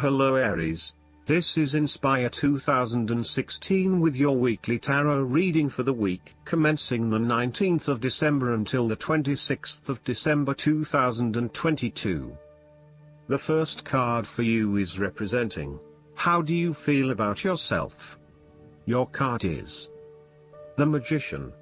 Hello Aries, this is Inspire 2016 with your weekly tarot reading for the week commencing the 19th of December until the 26th of December 2022. The first card for you is representing, how do you feel about yourself? Your card is the Magician.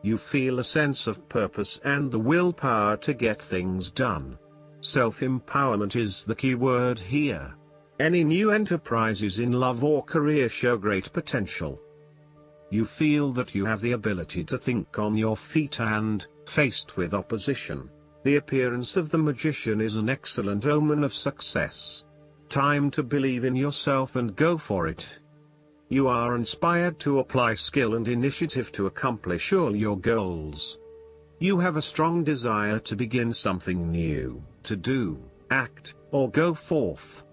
You feel a sense of purpose and the willpower to get things done. Self-empowerment is the key word here. Any new enterprises in love or career show great potential. You feel that you have the ability to think on your feet and, faced with opposition, the appearance of the Magician is an excellent omen of success. Time to believe in yourself and go for it. You are inspired to apply skill and initiative to accomplish all your goals. You have a strong desire to begin something new, to do, act, or go forth.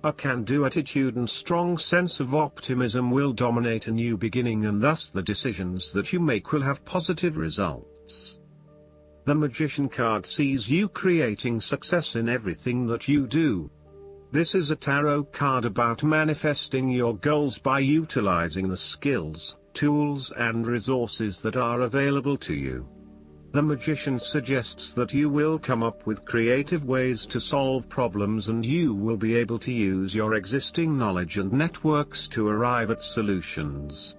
A can-do attitude and strong sense of optimism will dominate a new beginning, and thus the decisions that you make will have positive results. The Magician card sees you creating success in everything that you do. This is a tarot card about manifesting your goals by utilizing the skills, tools and resources that are available to you. The Magician suggests that you will come up with creative ways to solve problems, and you will be able to use your existing knowledge and networks to arrive at solutions.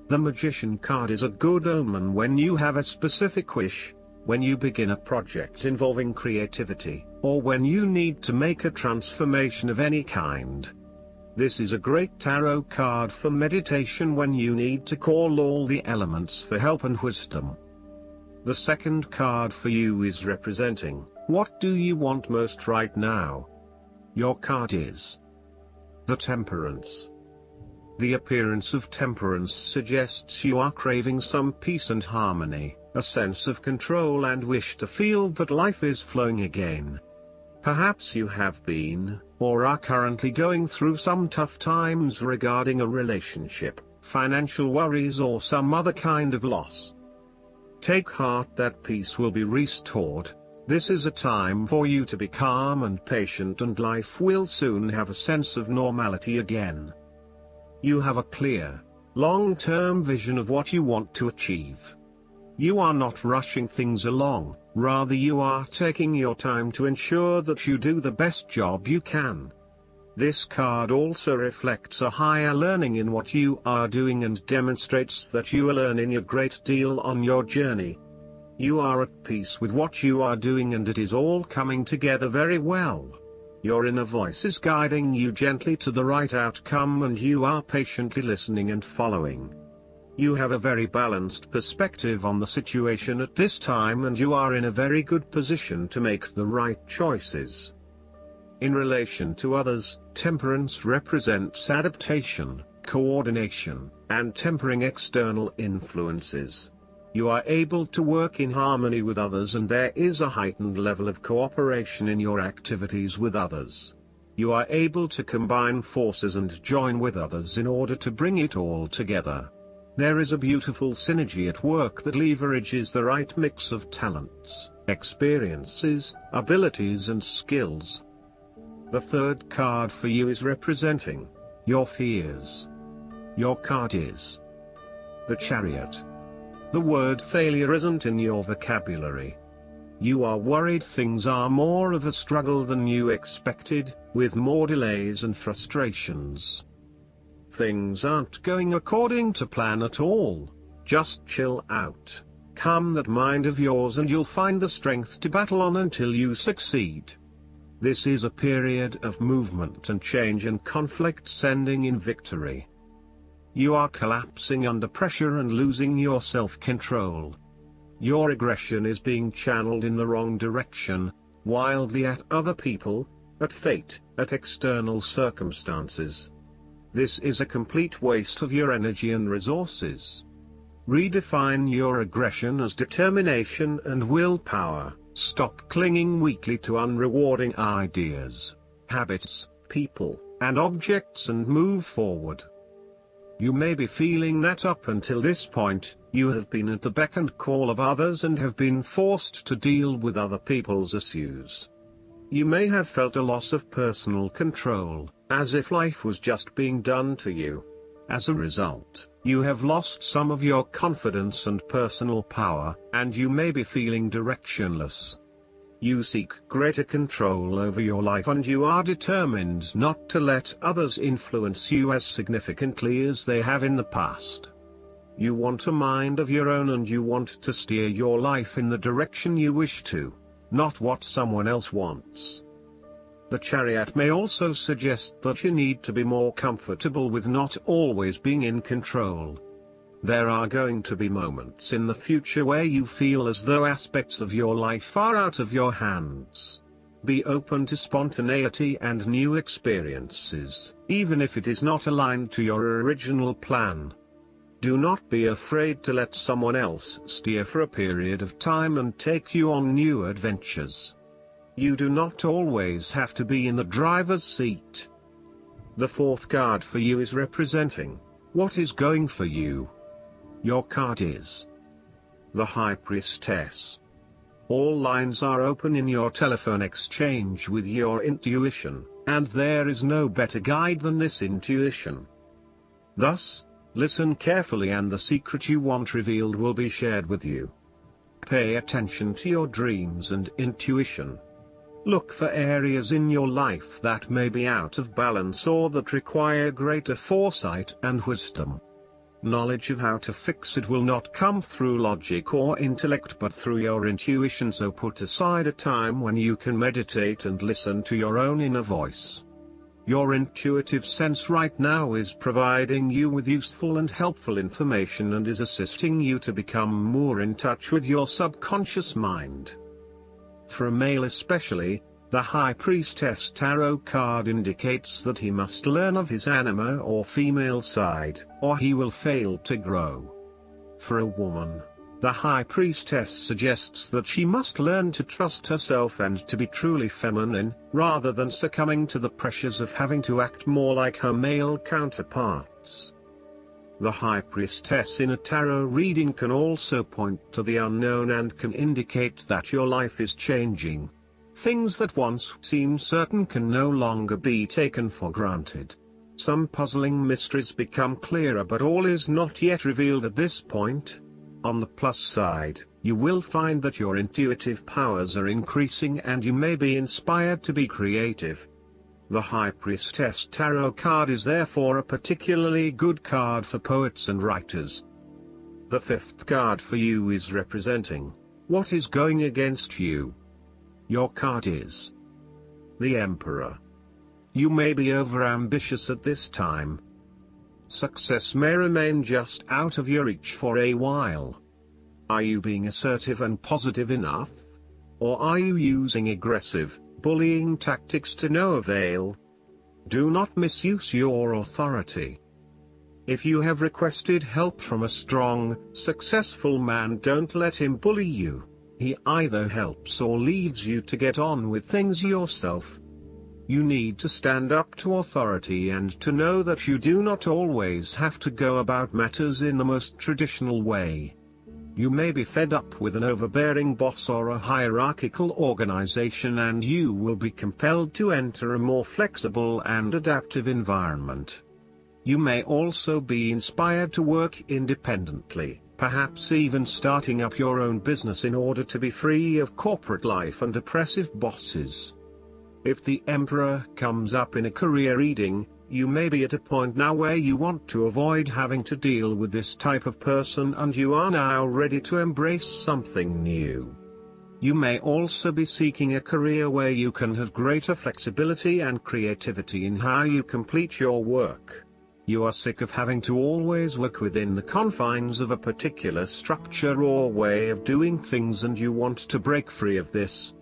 The Magician card is a good omen when you have a specific wish, when you begin a project involving creativity, or when you need to make a transformation of any kind. This is a great tarot card for meditation when you need to call all the elements for help and wisdom. The second card for you is representing, what do you want most right now? Your card is the Temperance. The appearance of temperance suggests you are craving some peace and harmony, a sense of control and wish to feel that life is flowing again. Perhaps you have been, or are currently going through some tough times regarding a relationship, financial worries or some other kind of loss. Take heart that peace will be restored. This is a time for you to be calm and patient, and life will soon have a sense of normality again. You have a clear, long-term vision of what you want to achieve. You are not rushing things along, rather you are taking your time to ensure that you do the best job you can. This card also reflects a higher learning in what you are doing and demonstrates that you are learning a great deal on your journey. You are at peace with what you are doing and it is all coming together very well. Your inner voice is guiding you gently to the right outcome, and you are patiently listening and following. You have a very balanced perspective on the situation at this time, and you are in a very good position to make the right choices. In relation to others, Temperance represents adaptation, coordination, and tempering external influences. You are able to work in harmony with others, and there is a heightened level of cooperation in your activities with others. You are able to combine forces and join with others in order to bring it all together. There is a beautiful synergy at work that leverages the right mix of talents, experiences, abilities and skills. The third card for you is representing your fears. Your card is the Chariot. The word failure isn't in your vocabulary. You are worried things are more of a struggle than you expected, with more delays and frustrations. Things aren't going according to plan at all. Just chill out, calm that mind of yours, and you'll find the strength to battle on until you succeed. This is a period of movement and change, and conflicts ending in victory. You are collapsing under pressure and losing your self-control. Your aggression is being channeled in the wrong direction, wildly at other people, at fate, at external circumstances. This is a complete waste of your energy and resources. Redefine your aggression as determination and willpower. Stop clinging weakly to unrewarding ideas, habits, people, and objects and move forward. You may be feeling that up until this point, you have been at the beck and call of others and have been forced to deal with other people's issues. You may have felt a loss of personal control, as if life was just being done to you. As a result, you have lost some of your confidence and personal power, and you may be feeling directionless. You seek greater control over your life, and you are determined not to let others influence you as significantly as they have in the past. You want a mind of your own, and you want to steer your life in the direction you wish to, not what someone else wants. The Chariot may also suggest that you need to be more comfortable with not always being in control. There are going to be moments in the future where you feel as though aspects of your life are out of your hands. Be open to spontaneity and new experiences, even if it is not aligned to your original plan. Do not be afraid to let someone else steer for a period of time and take you on new adventures. You do not always have to be in the driver's seat. The fourth card for you is representing what is going for you. Your card is the High Priestess. All lines are open in your telephone exchange with your intuition, and there is no better guide than this intuition. Thus, listen carefully, and the secret you want revealed will be shared with you. Pay attention to your dreams and intuition. Look for areas in your life that may be out of balance or that require greater foresight and wisdom. Knowledge of how to fix it will not come through logic or intellect but through your intuition, so put aside a time when you can meditate and listen to your own inner voice. Your intuitive sense right now is providing you with useful and helpful information and is assisting you to become more in touch with your subconscious mind. For a male especially, the High Priestess tarot card indicates that he must learn of his anima or female side, or he will fail to grow. For a woman, the High Priestess suggests that she must learn to trust herself and to be truly feminine, rather than succumbing to the pressures of having to act more like her male counterparts. The High Priestess in a tarot reading can also point to the unknown and can indicate that your life is changing. Things that once seemed certain can no longer be taken for granted. Some puzzling mysteries become clearer, but all is not yet revealed at this point. On the plus side, you will find that your intuitive powers are increasing and you may be inspired to be creative. The High Priestess tarot card is therefore a particularly good card for poets and writers. The fifth card for you is representing what is going against you. Your card is the Emperor. You may be overambitious at this time. Success may remain just out of your reach for a while. Are you being assertive and positive enough? Or are you using aggressive, bullying tactics to no avail? Do not misuse your authority. If you have requested help from a strong, successful man, don't let him bully you. He either helps or leaves you to get on with things yourself. You need to stand up to authority and to know that you do not always have to go about matters in the most traditional way. You may be fed up with an overbearing boss or a hierarchical organization, and you will be compelled to enter a more flexible and adaptive environment. You may also be inspired to work independently, perhaps even starting up your own business in order to be free of corporate life and oppressive bosses. If the Emperor comes up in a career reading, you may be at a point now where you want to avoid having to deal with this type of person, and you are now ready to embrace something new. You may also be seeking a career where you can have greater flexibility and creativity in how you complete your work. You are sick of having to always work within the confines of a particular structure or way of doing things, and you want to break free of this.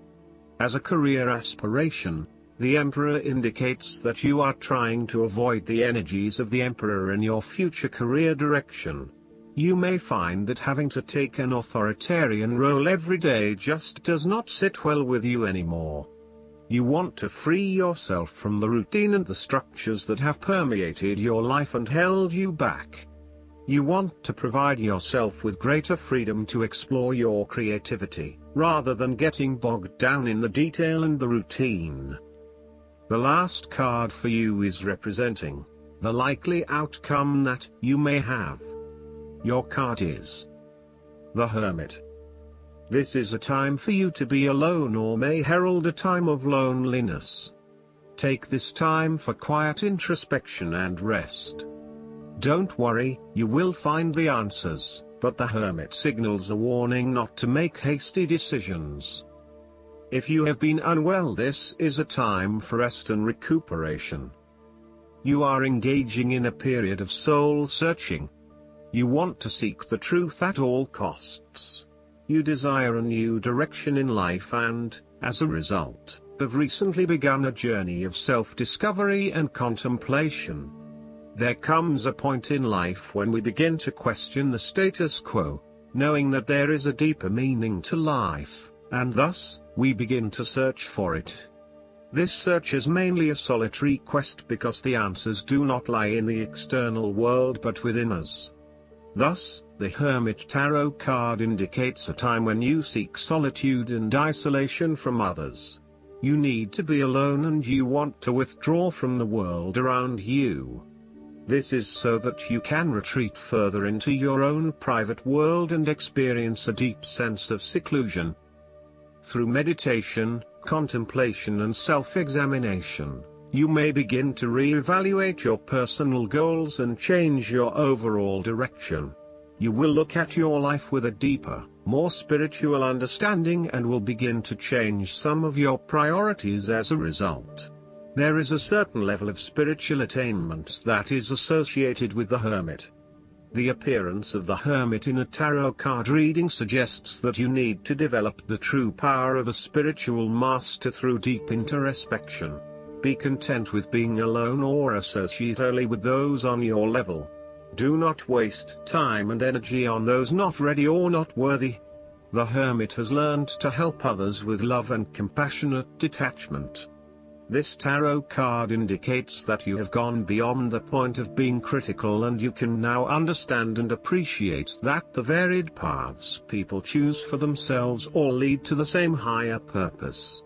As a career aspiration, the Emperor indicates that you are trying to avoid the energies of the Emperor in your future career direction. You may find that having to take an authoritarian role every day just does not sit well with you anymore. You want to free yourself from the routine and the structures that have permeated your life and held you back. You want to provide yourself with greater freedom to explore your creativity, rather than getting bogged down in the detail and the routine. The last card for you is representing the likely outcome that you may have. Your card is the Hermit. This is a time for you to be alone or may herald a time of loneliness. Take this time for quiet introspection and rest. Don't worry, you will find the answers, but the Hermit signals a warning not to make hasty decisions. If you have been unwell, this is a time for rest and recuperation. You are engaging in a period of soul searching. You want to seek the truth at all costs. You desire a new direction in life and, as a result, have recently begun a journey of self-discovery and contemplation. There comes a point in life when we begin to question the status quo, knowing that there is a deeper meaning to life, and thus, we begin to search for it. This search is mainly a solitary quest because the answers do not lie in the external world but within us. Thus, the Hermit Tarot card indicates a time when you seek solitude and isolation from others. You need to be alone and you want to withdraw from the world around you. This is so that you can retreat further into your own private world and experience a deep sense of seclusion. Through meditation, contemplation and self-examination, you may begin to re-evaluate your personal goals and change your overall direction. You will look at your life with a deeper, more spiritual understanding and will begin to change some of your priorities as a result. There is a certain level of spiritual attainment that is associated with the Hermit. The appearance of the Hermit in a tarot card reading suggests that you need to develop the true power of a spiritual master through deep introspection. Be content with being alone or associate only with those on your level. Do not waste time and energy on those not ready or not worthy. The Hermit has learned to help others with love and compassionate detachment. This tarot card indicates that you have gone beyond the point of being critical and you can now understand and appreciate that the varied paths people choose for themselves all lead to the same higher purpose.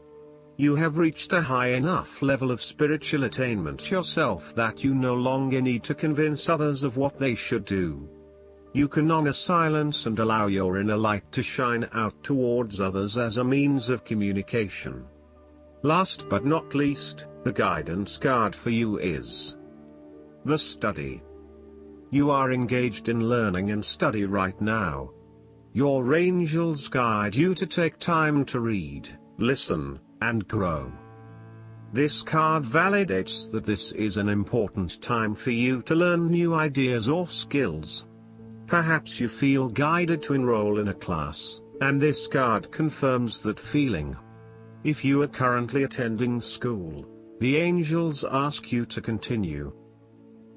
You have reached a high enough level of spiritual attainment yourself that you no longer need to convince others of what they should do. You can honor silence and allow your inner light to shine out towards others as a means of communication. Last but not least, the guidance card for you is the Study. You are engaged in learning and study right now. Your angels guide you to take time to read, listen, and grow. This card validates that this is an important time for you to learn new ideas or skills. Perhaps you feel guided to enroll in a class, and this card confirms that feeling. If you are currently attending school, the angels ask you to continue.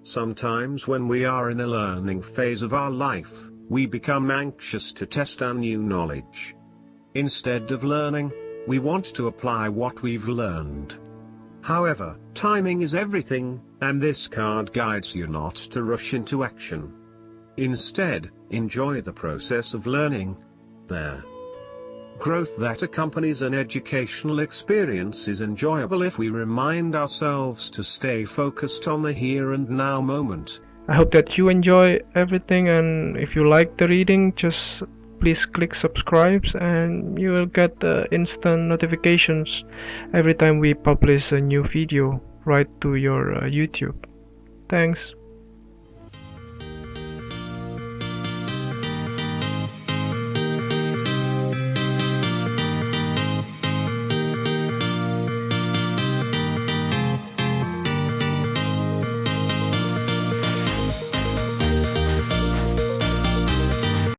Sometimes when we are in a learning phase of our life, we become anxious to test our new knowledge. Instead of learning, we want to apply what we've learned. However, timing is everything, and this card guides you not to rush into action. Instead, enjoy the process of learning. The growth that accompanies an educational experience is enjoyable if we remind ourselves to stay focused on the here and now moment. I hope that you enjoy everything, and if you like the reading, just please click subscribe and you will get instant notifications every time we publish a new video right to your YouTube. Thanks.